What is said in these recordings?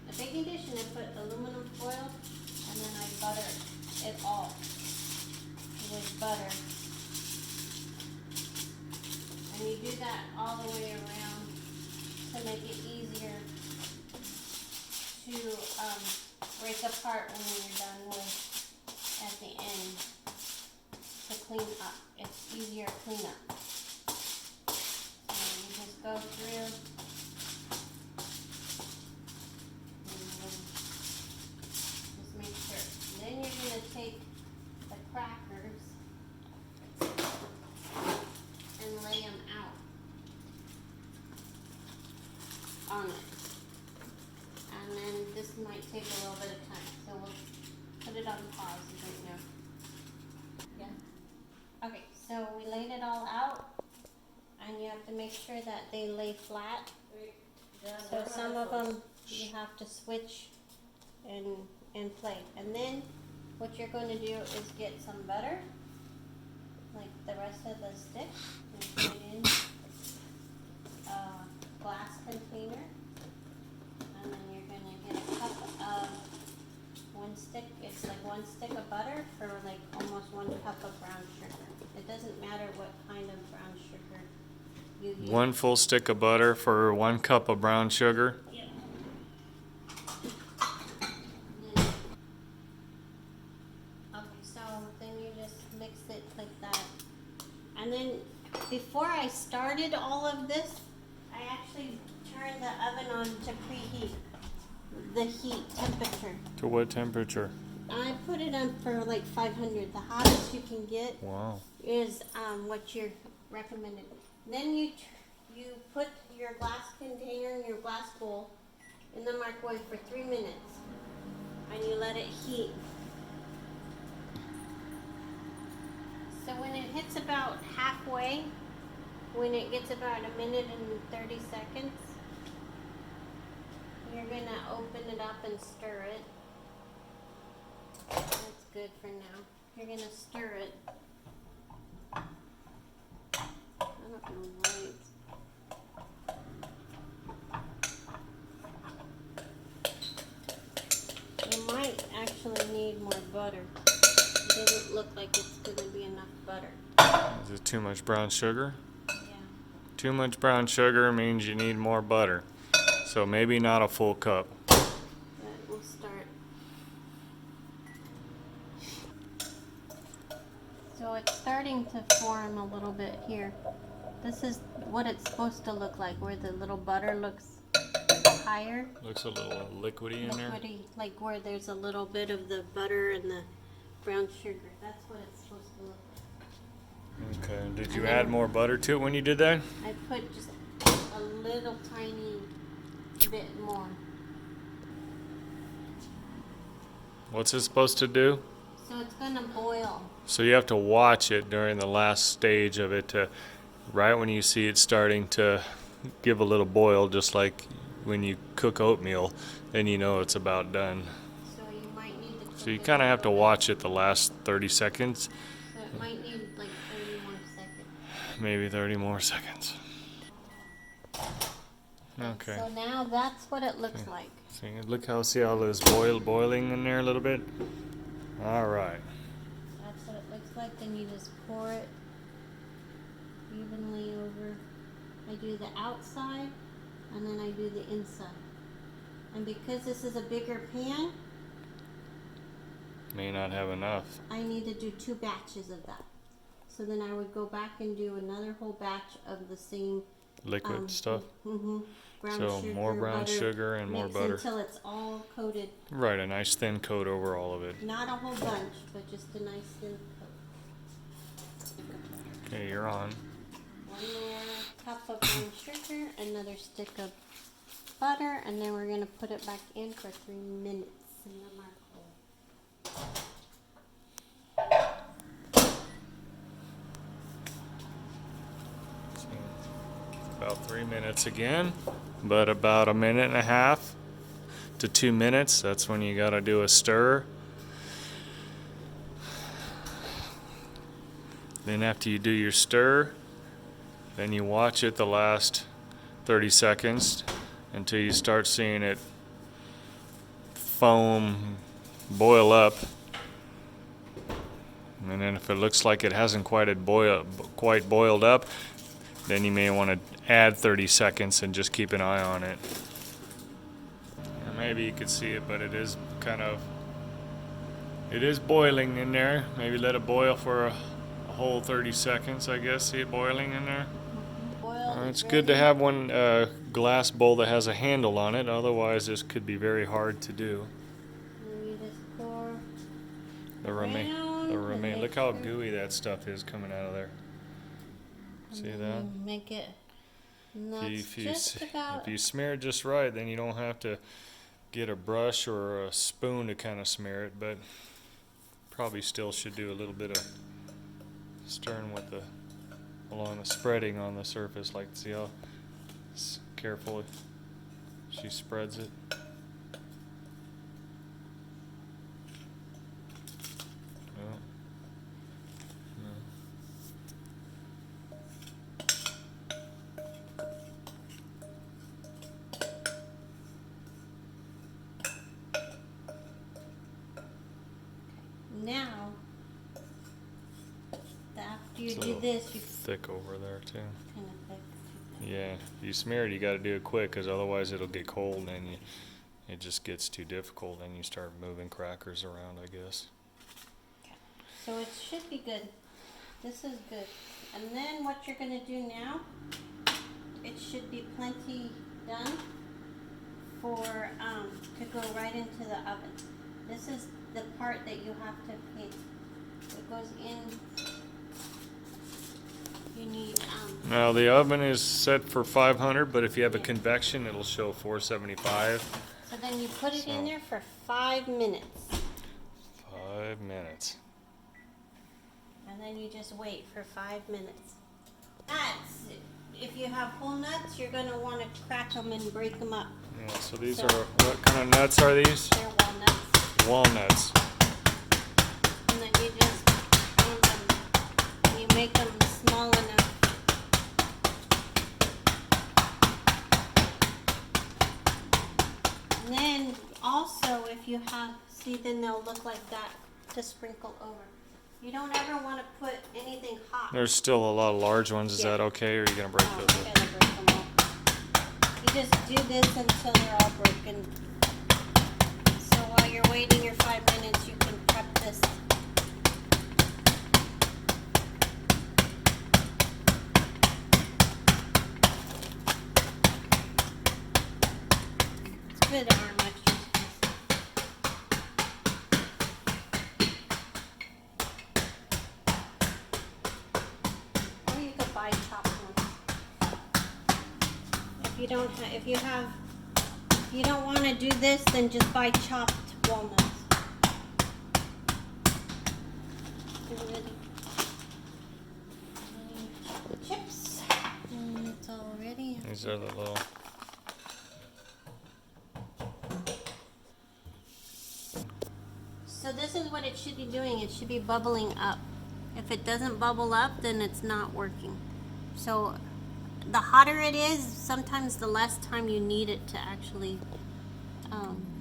a baking dish and I put aluminum foil and then I butter it all with butter. And you do that all the way around to make it easier to break apart when you're done with at the end to clean up. It's easier to clean up. So you just go through and just make sure. Then you're going to take the crackers and lay them out on it. And then this might take a little bit of time, so we'll put it on pause right now. Yeah. Okay, so we laid it all out, and you have to make sure that they lay flat. So some of them you have to switch and play. And then what you're going to do is get some butter, like the rest of the stick, and put it in a glass container. And then you're going to get a cup of one stick. It's like one stick of butter for like almost 1 cup of brown sugar. It doesn't matter what kind of brown sugar you use. 1 full stick of butter for 1 cup of brown sugar. Yep. Okay, so then you just mix it like that. And then before I started all of this, I actually turned the oven on to preheat the heat temperature. To what temperature? I put it on for like 500. The hottest you can get Wow. is what you're recommended. Then you put your glass container and your glass bowl in the microwave for 3 minutes, and you let it heat. So when it hits about halfway, when it gets about 1 minute and 30 seconds, you're gonna open it up and stir it. That's good for now. You're gonna stir it. I don't know why it's... You might actually need more butter. It doesn't look like it's gonna be enough butter. Is it too much brown sugar? Yeah. Too much brown sugar means you need more butter. So maybe not a full cup. But we'll start. So it's starting to form a little bit here. This is what it's supposed to look like, where the little butter looks higher. Looks a little liquidy in there. Liquidy, like where there's a little bit of the butter and the brown sugar. That's what it's supposed to look like. Okay. Did you add more butter to it when you did that? I put just a little tiny bit more. What's it supposed to do? So it's gonna boil. So you have to watch it during the last stage of it to, right when you see it starting to give a little boil, just like when you cook oatmeal, then you know it's about done. So you might need to cook So you it kind a of have to little watch it the last 30 seconds, bit. So it might need like 30 more seconds. maybe 30 more seconds. Okay. So now that's what it looks like. See, look how, see how there's boiling in there a little bit? All right. That's what it looks like. Then you just pour it evenly over. I do the outside and then I do the inside. And because this is a bigger pan, May not have enough. I need to do 2 batches of that. So then I would go back and do another whole batch of the same Liquid stuff. brown So sugar, more brown butter, sugar and more mix butter. until it's all coated. Right, a nice thin coat over all of it. Not a whole bunch, but just a nice thin coat. Okay, you're on. 1 more cup of brown sugar, another stick of butter, and then we're gonna put it back in for 3 minutes in the microwave. About 3 minutes again, but about 1.5 minutes to 2 minutes. That's when you gotta do a stir. Then after you do your stir, then you watch it the last 30 seconds until you start seeing it foam boil up. And then if it looks like it hasn't quite boiled up, then you may want to add 30 seconds and just keep an eye on it. Or maybe you could see it, but it is boiling in there. Maybe let it boil for a whole 30 seconds, I guess. See it boiling in there? It's good to have one glass bowl that has a handle on it, otherwise this could be very hard to do. And you just pour The remain. Look how gooey that stuff is coming out of there. See that? Make it If you smear it just right, then you don't have to get a brush or a spoon to kind of smear it, but probably still should do a little bit of stirring along the spreading on the surface. Like, see how carefully she spreads it. Now, after you It's a do little this, you thick over there too. kind of thick. Yeah, if you smear it, you got to do it quick, because otherwise it'll get cold and it just gets too difficult, and you start moving crackers around, I guess. Okay. So it should be good. This is good. And then what you're going to do now, it should be plenty done for to go right into the oven. This is the part that you have to paint. It goes in. You need Now the oven is set for 500, but if you have a convection, it'll show 475. So then you put it in there for 5 minutes. 5 minutes. And then you just wait for 5 minutes. Nuts. If you have whole nuts, you're going to want to crack them and break them up. Yeah, so these are, what kind of nuts are these? They're walnuts. Walnuts. And then you just pound them. And you make them small enough. And then also, if you have, see, then they'll look like that to sprinkle over. You don't ever want to put anything hot. There's still a lot of large ones. Is that okay, or are you going to break Oh, those you up? gotta break them all. You just do this until they're all broken. So while you're waiting your 5 minutes, you can prep this. It's good to arm exercise. Or you could buy chopped ones. If you don't want to do this, then just buy chopped walnuts. Chips. And it's all ready. These are the little. So this is what it should be doing. It should be bubbling up. If it doesn't bubble up, then it's not working. So the hotter it is, sometimes the less time you need it to actually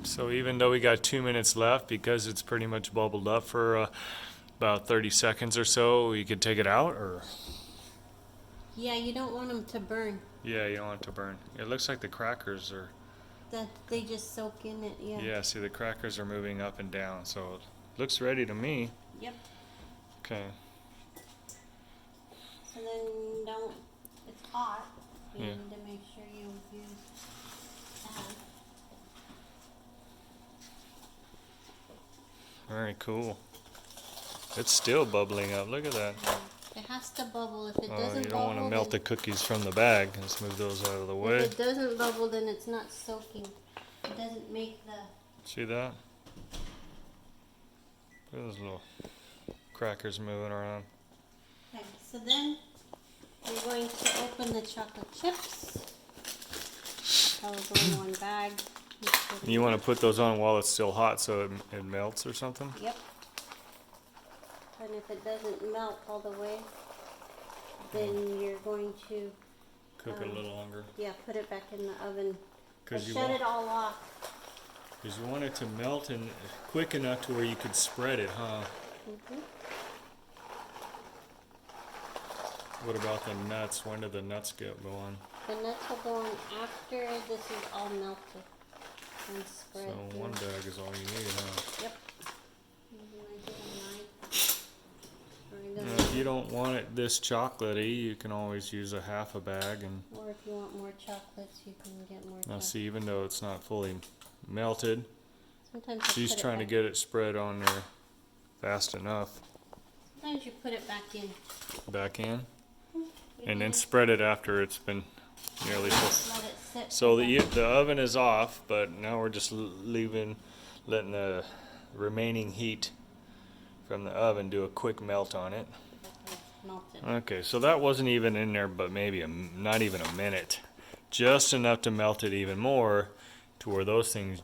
So even though we got 2 minutes left, because it's pretty much bubbled up for about 30 seconds or so, you could take it out, or? yeah, you don't want them to burn. Yeah, you don't want it to burn. It looks like the crackers are. That they just soak in it. Yeah. Yeah, see the crackers are moving up and down, so it looks ready to me. Yep. Okay. So then don't. It's hot. You Yeah. need to make sure you use that. Very cool. It's still bubbling up. Look at that. It has to bubble. If it Oh, doesn't you don't want bubble, to melt the then, cookies from the bag. Let's move those out of the way. if it doesn't bubble, then it's not soaking. It doesn't make the. See that? Look at those little crackers moving around. Okay, so then we're going to open the chocolate chips. Those are in one bag. You want to put those on while it's still hot so it melts or something? Yep. And if it doesn't melt all the way, then you're going to, Cook it a little longer. yeah, put it back in the oven. But 'Cause you shut want- it all off. Because you want it to melt and quick enough to where you could spread it, huh? Mhm. What about the nuts? When do the nuts go on? The nuts will go on after this is all melted and spread. So through. one bag is all you need, huh? Yep. And then I get a knife. Or Now, if you don't want it this chocolatey, you can always use a half a bag. And or if you want more chocolates, you can get more. now, chocolate. see, even though it's not fully melted, Sometimes you she's put it trying to back- get it spread on there fast enough. Sometimes you put it back in. Back in, You and then can spread it after it's been nearly full. just let it sit. So for the oven is off, but now we're just letting the remaining heat from the oven do a quick melt on it. melted. Okay, so that wasn't even in there, but maybe not even a minute, just enough to melt it even more, to where those things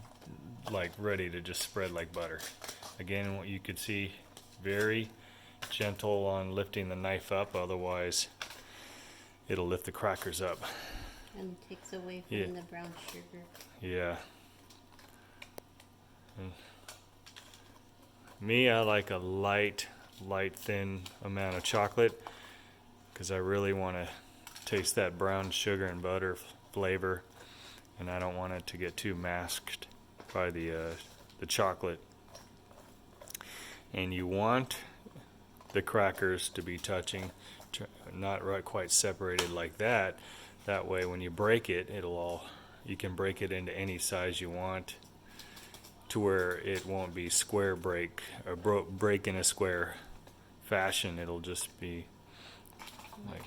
like ready to just spread like butter. Again, what you could see, very gentle on lifting the knife up, otherwise it'll lift the crackers up. And takes away from Yeah. the brown sugar. Yeah. And me, I like a light, thin amount of chocolate because I really want to taste that brown sugar and butter flavor, and I don't want it to get too masked by the chocolate. And you want the crackers to be touching, not right quite separated like that. That way, when you break it, you can break it into any size you want, to where it won't be square break or break in a square fashion. It'll just be like,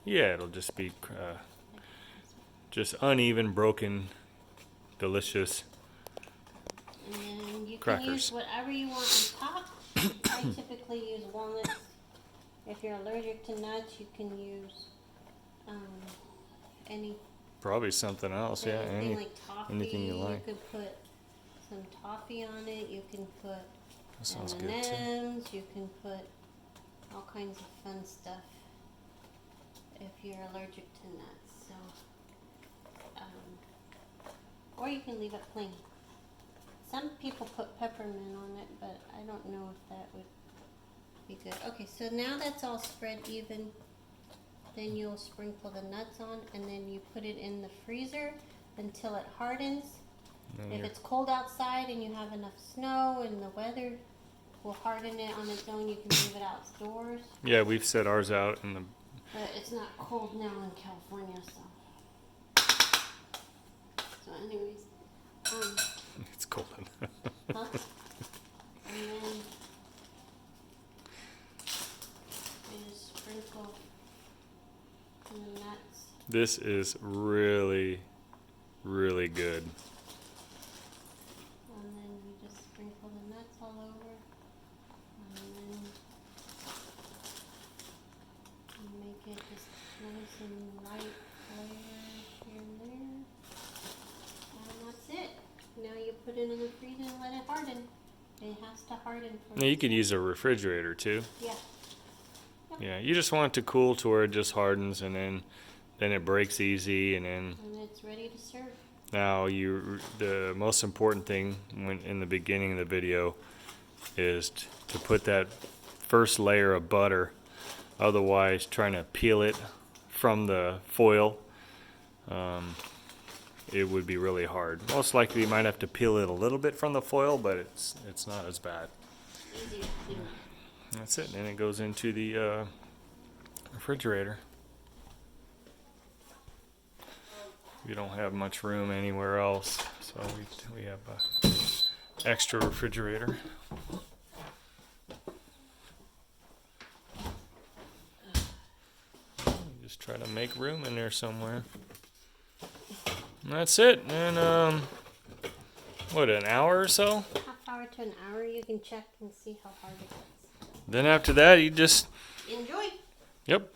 yeah, it'll just be just uneven, broken, delicious. And then you can Crackers. use whatever you want on top. I typically use walnuts. If you're allergic to nuts, you can use any Probably something else, yeah. anything like toffee. anything you like. could put some toffee on it. You can put That sounds good too. M&Ms. You can put all kinds of fun stuff if you're allergic to nuts. So, or you can leave it plain. Some people put peppermint on it, but I don't know if that would be good. Okay, so now that's all spread even. Then you'll sprinkle the nuts on, and then you put it in the freezer until it hardens. And If you're- it's cold outside and you have enough snow and the weather will harden it on its own, you can leave it outdoors. yeah, we've set ours out in the. But it's not cold now in California, so. So, anyways, It's cold. huh? And then you just sprinkle the nuts. This is really, really good. And then you just sprinkle the nuts all over. And then you make it just nice and light layers here and there. And that's it. Now you put it in the freezer and let it harden. It has to harden for Now you could use a refrigerator too. yeah. Yeah, you just want it to cool to where it just hardens, and then it breaks easy, and then And it's ready to serve. now the most important thing when in the beginning of the video is to put that first layer of butter. Otherwise, trying to peel it from the foil, it would be really hard. Most likely, you might have to peel it a little bit from the foil, but it's not as bad. Easy to clean. That's it, and it goes into the refrigerator. We don't have much room anywhere else, so we have a extra refrigerator. Just try to make room in there somewhere. And that's it. And what, an hour or so? Half hour to an hour, you can check and see how hard it gets. Then after that, you just Enjoy! yep.